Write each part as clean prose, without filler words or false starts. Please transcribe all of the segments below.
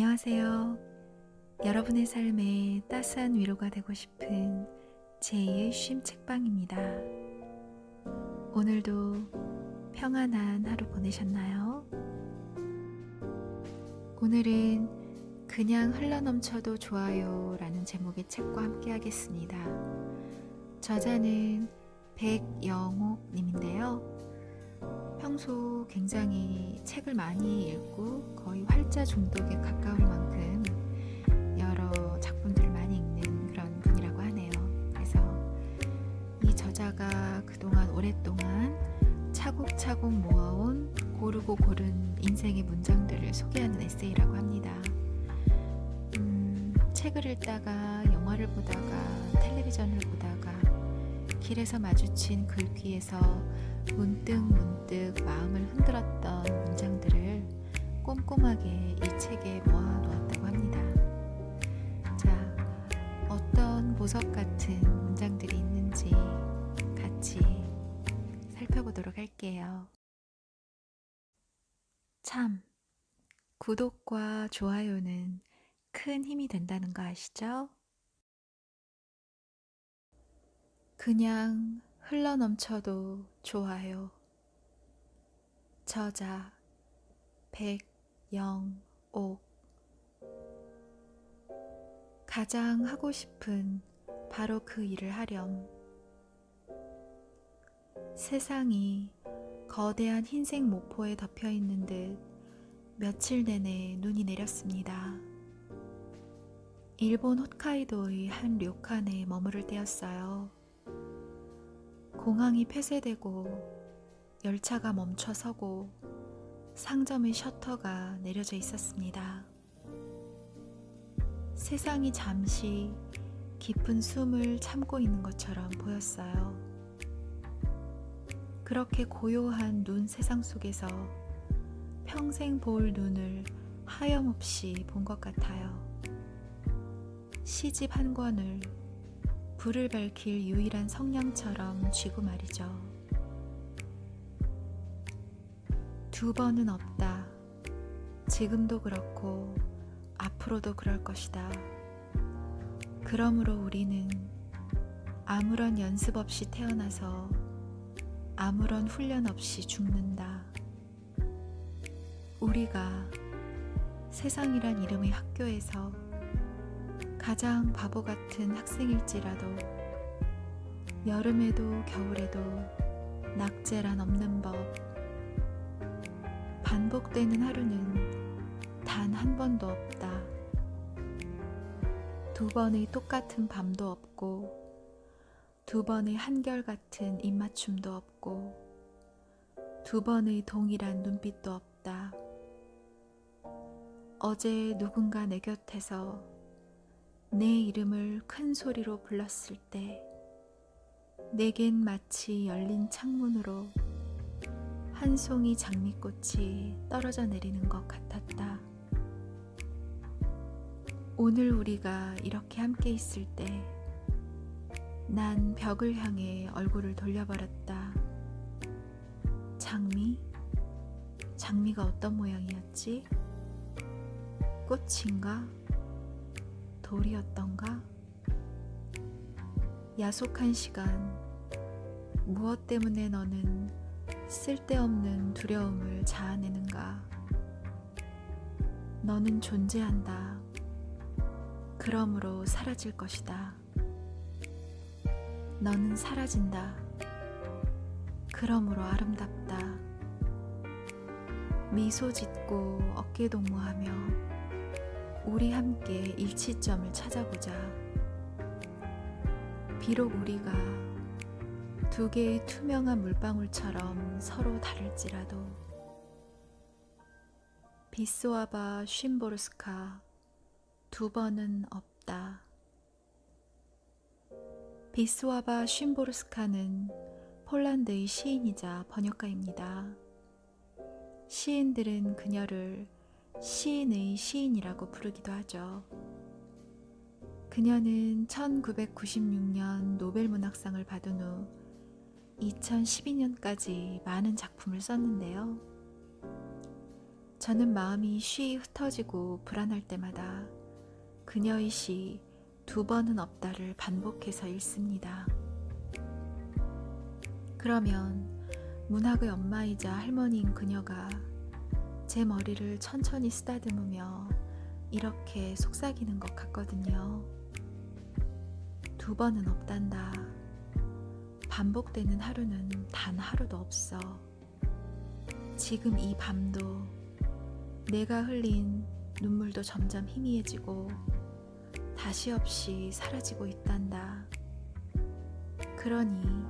안녕하세요. 여러분의 삶에 따스한 위로가 되고 싶은 제이의 쉼 책방입니다. 오늘도 평안한 하루 보내셨나요? 오늘은 그냥 흘러넘쳐도 좋아요 라는 제목의 책과 함께 하겠습니다. 저자는 백영옥 님인데요. 평소 굉장히 책을 많이 읽고 거의 활자 중독에 가까운 만큼 여러 작품들을 많이 읽는 그런 분이라고 하네요. 그래서 이 저자가 그동안 오랫동안 차곡차곡 모아온 고르고 고른 인생의 문장들을 소개하는 에세이라고 합니다. 책을 읽다가 영화를 보다가 텔레비전을 보다가 길에서 마주친 글귀에서 문득 마음을 흔들었던 문장들을 꼼꼼하게 이 책에 모아놓았다고 합니다. 자, 어떤 보석 같은 문장들이 있는지 같이 살펴보도록 할게요. 참, 구독과 좋아요는 큰 힘이 된다는 거 아시죠? 그냥 흘러넘쳐도 좋아요. 저자 백영옥. 가장 하고 싶은 바로 그 일을 하렴. 세상이 거대한 흰색 모포에 덮여 있는 듯 며칠 내내 눈이 내렸습니다. 일본 홋카이도의 한 료칸에 머무를 때였어요. 공항이 폐쇄되고 열차가 멈춰서고 상점의 셔터가 내려져 있었습니다. 세상이 잠시 깊은 숨을 참고 있는 것처럼 보였어요. 그렇게 고요한 눈 세상 속에서 평생 볼 눈을 하염없이 본 것 같아요. 시집 한 권을 불을 밝힐 유일한 성냥처럼 쥐고 말이죠. 두 번은 없다. 지금도 그렇고 앞으로도 그럴 것이다. 그러므로 우리는 아무런 연습 없이 태어나서 아무런 훈련 없이 죽는다. 우리가 세상이란 이름의 학교에서 가장 바보 같은 학생일지라도 여름에도 겨울에도 낙제란 없는 법, 반복되는 하루는 단 한 번도 없다. 두 번의 똑같은 밤도 없고 두 번의 한결같은 입맞춤도 없고 두 번의 동일한 눈빛도 없다. 어제 누군가 내 곁에서 내 이름을 큰 소리로 불렀을 때 내겐 마치 열린 창문으로 한 송이 장미꽃이 떨어져 내리는 것 같았다. 오늘 우리가 이렇게 함께 있을 때 난 벽을 향해 얼굴을 돌려버렸다. 장미가 어떤 모양이었지? 꽃인가? 돌이었던가? 야속한 시간, 무엇 때문에 너는 쓸데없는 두려움을 자아내는가? 너는 존재한다. 그러므로 사라질 것이다. 너는 사라진다. 그러므로 아름답다. 미소 짓고 어깨 동무하며 우리 함께 일치점을 찾아보자. 비록 우리가 두 개의 투명한 물방울처럼 서로 다를지라도. 비스와바 쉼보르스카, 두 번은 없다. 비스와바 쉼보르스카는 폴란드의 시인이자 번역가입니다. 시인들은 그녀를 시인의 시인이라고 부르기도 하죠. 그녀는 1996년 노벨문학상을 받은 후 2012년까지 많은 작품을 썼는데요. 저는 마음이 쉬이 흩어지고 불안할 때마다 그녀의 시 두 번은 없다를 반복해서 읽습니다. 그러면 문학의 엄마이자 할머니인 그녀가 제 머리를 천천히 쓰다듬으며 이렇게 속삭이는 것 같거든요. 두 번은 없단다. 반복되는 하루는 단 하루도 없어. 지금 이 밤도 내가 흘린 눈물도 점점 희미해지고 다시 없이 사라지고 있단다. 그러니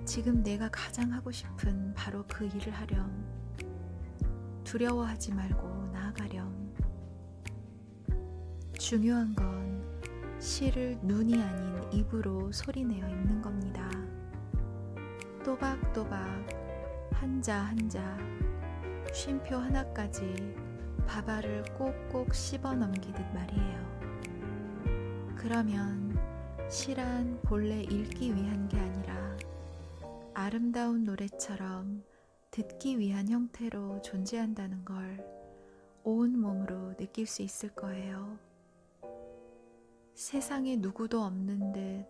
지금 내가 가장 하고 싶은 바로 그 일을 하렴. 두려워하지 말고 나아가렴. 중요한 건 시를 눈이 아닌 입으로 소리내어 읽는 겁니다. 또박또박 한자 한자 쉼표 하나까지 밥알을 꼭꼭 씹어 넘기듯 말이에요. 그러면 시란 본래 읽기 위한 게 아니라 아름다운 노래처럼 듣기 위한 형태로 존재한다는 걸 온 몸으로 느낄 수 있을 거예요. 세상에 누구도 없는 듯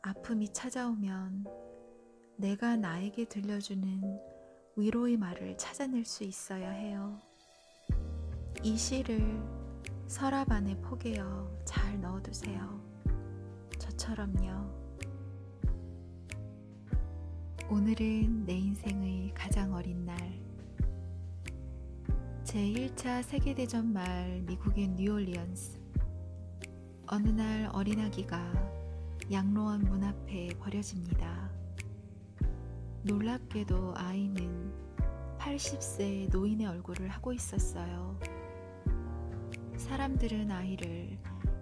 아픔이 찾아오면 내가 나에게 들려주는 위로의 말을 찾아낼 수 있어야 해요. 이 시를 서랍 안에 포개어 잘 넣어두세요. 저처럼요. 오늘은 내 인생의 가장 어린 날. 제1차 세계대전 말 미국의 뉴올리언스. 어느 날 어린 아기가 양로원 문 앞에 버려집니다. 놀랍게도 아이는 80세 노인의 얼굴을 하고 있었어요. 사람들은 아이를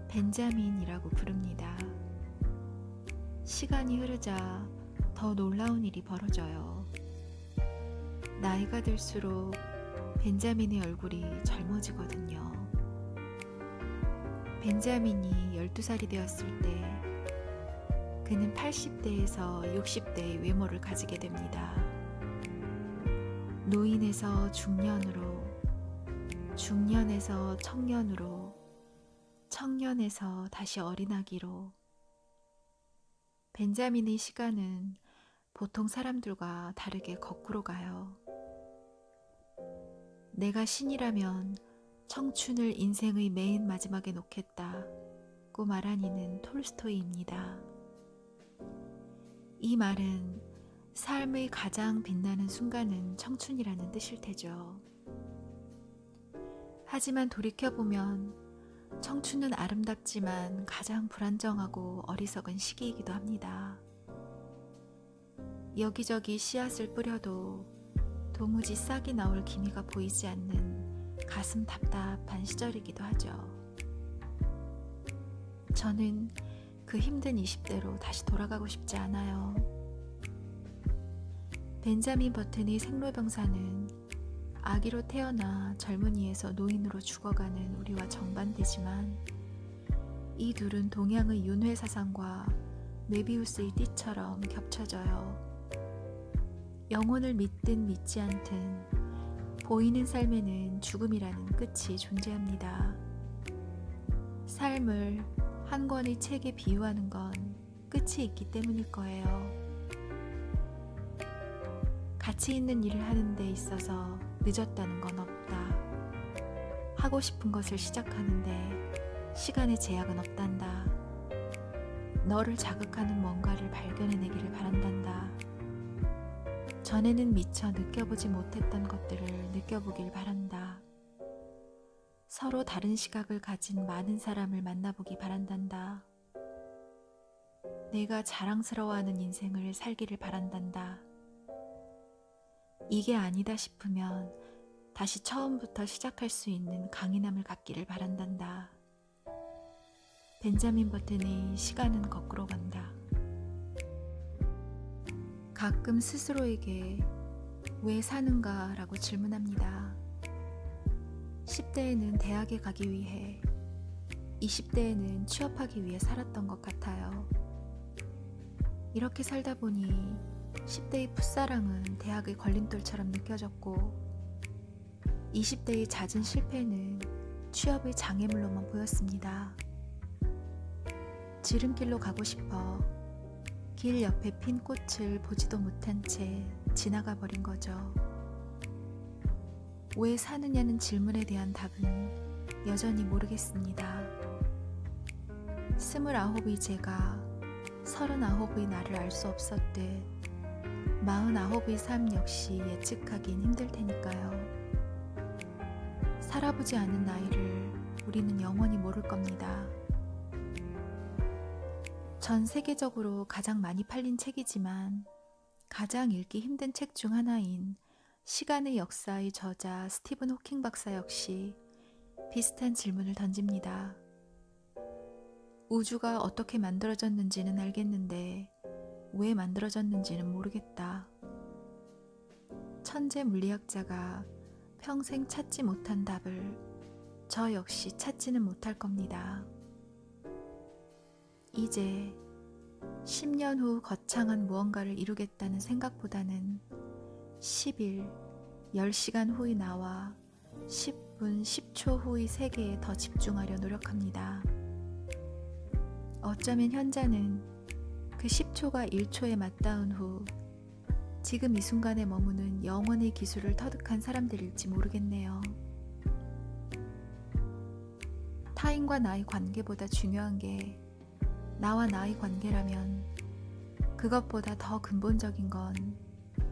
벤자민이라고 부릅니다. 시간이 흐르자 더 놀라운 일이 벌어져요. 나이가 들수록 벤자민의 얼굴이 젊어지거든요. 벤자민이 12살이 되었을 때 그는 80대에서 60대의 외모를 가지게 됩니다. 노인에서 중년으로, 중년에서 청년으로, 청년에서 다시 어린아기로. 벤자민의 시간은 보통 사람들과 다르게 거꾸로 가요. 내가 신이라면 청춘을 인생의 맨 마지막에 놓겠다고 말한 이는 톨스토이입니다. 이 말은 삶의 가장 빛나는 순간은 청춘이라는 뜻일 테죠. 하지만 돌이켜보면 청춘은 아름답지만 가장 불안정하고 어리석은 시기이기도 합니다. 여기저기 씨앗을 뿌려도 도무지 싹이 나올 기미가 보이지 않는 가슴 답답한 시절이기도 하죠. 저는 그 힘든 20대로 다시 돌아가고 싶지 않아요. 벤자민 버튼의 생로병사는 아기로 태어나 젊은이에서 노인으로 죽어가는 우리와 정반대지만 이 둘은 동양의 윤회사상과 메비우스의 띠처럼 겹쳐져요. 영혼을 믿든 믿지 않든 보이는 삶에는 죽음이라는 끝이 존재합니다. 삶을 한 권의 책에 비유하는 건 끝이 있기 때문일 거예요. 가치 있는 일을 하는 데 있어서 늦었다는 건 없다. 하고 싶은 것을 시작하는데 시간의 제약은 없단다. 너를 자극하는 뭔가를 발견해내기를 바란단다. 전에는 미처 느껴보지 못했던 것들을 느껴보길 바란다. 서로 다른 시각을 가진 많은 사람을 만나보기 바란단다. 내가 자랑스러워하는 인생을 살기를 바란단다. 이게 아니다 싶으면 다시 처음부터 시작할 수 있는 강인함을 갖기를 바란단다. 벤자민 버튼의 시간은 거꾸로 간다. 가끔 스스로에게 왜 사는가 라고 질문합니다. 10대에는 대학에 가기 위해, 20대에는 취업하기 위해 살았던 것 같아요. 이렇게 살다 보니 10대의 풋사랑은 대학의 걸림돌처럼 느껴졌고 20대의 잦은 실패는 취업의 장애물로만 보였습니다. 지름길로 가고 싶어 길 옆에 핀 꽃을 보지도 못한 채 지나가 버린 거죠. 왜 사느냐는 질문에 대한 답은 여전히 모르겠습니다. 29의 제가 39의 나를 알 수 없었듯 49의 삶 역시 예측하긴 힘들 테니까요. 살아보지 않은 나이를 우리는 영원히 모를 겁니다. 전 세계적으로 가장 많이 팔린 책이지만 가장 읽기 힘든 책 중 하나인 시간의 역사의 저자 스티븐 호킹 박사 역시 비슷한 질문을 던집니다. 우주가 어떻게 만들어졌는지는 알겠는데 왜 만들어졌는지는 모르겠다. 천재 물리학자가 평생 찾지 못한 답을 저 역시 찾지는 못할 겁니다. 이제 10년 후 거창한 무언가를 이루겠다는 생각보다는 10일, 10시간 후의 나와 10분, 10초 후의 세계에 더 집중하려 노력합니다. 어쩌면 현자는 그 10초가 1초에 맞닿은 후 지금 이 순간에 머무는 영원의 기술을 터득한 사람들일지 모르겠네요. 타인과 나의 관계보다 중요한 게 나와 나의 관계라면 그것보다 더 근본적인 건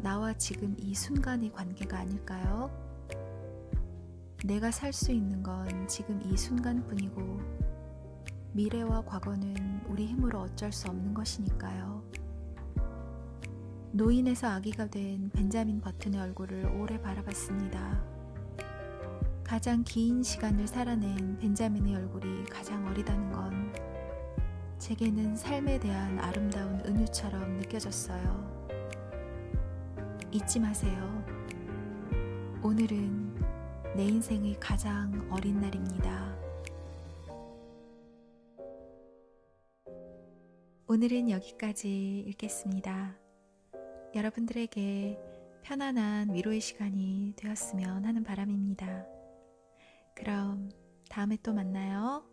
나와 지금 이 순간의 관계가 아닐까요? 내가 살 수 있는 건 지금 이 순간뿐이고 미래와 과거는 우리 힘으로 어쩔 수 없는 것이니까요. 노인에서 아기가 된 벤자민 버튼의 얼굴을 오래 바라봤습니다. 가장 긴 시간을 살아낸 벤자민의 얼굴이 가장 어리다는 건 제게는 삶에 대한 아름다운 은유처럼 느껴졌어요. 잊지 마세요. 오늘은 내 인생의 가장 어린 날입니다. 오늘은 여기까지 읽겠습니다. 여러분들에게 편안한 위로의 시간이 되었으면 하는 바람입니다. 그럼 다음에 또 만나요.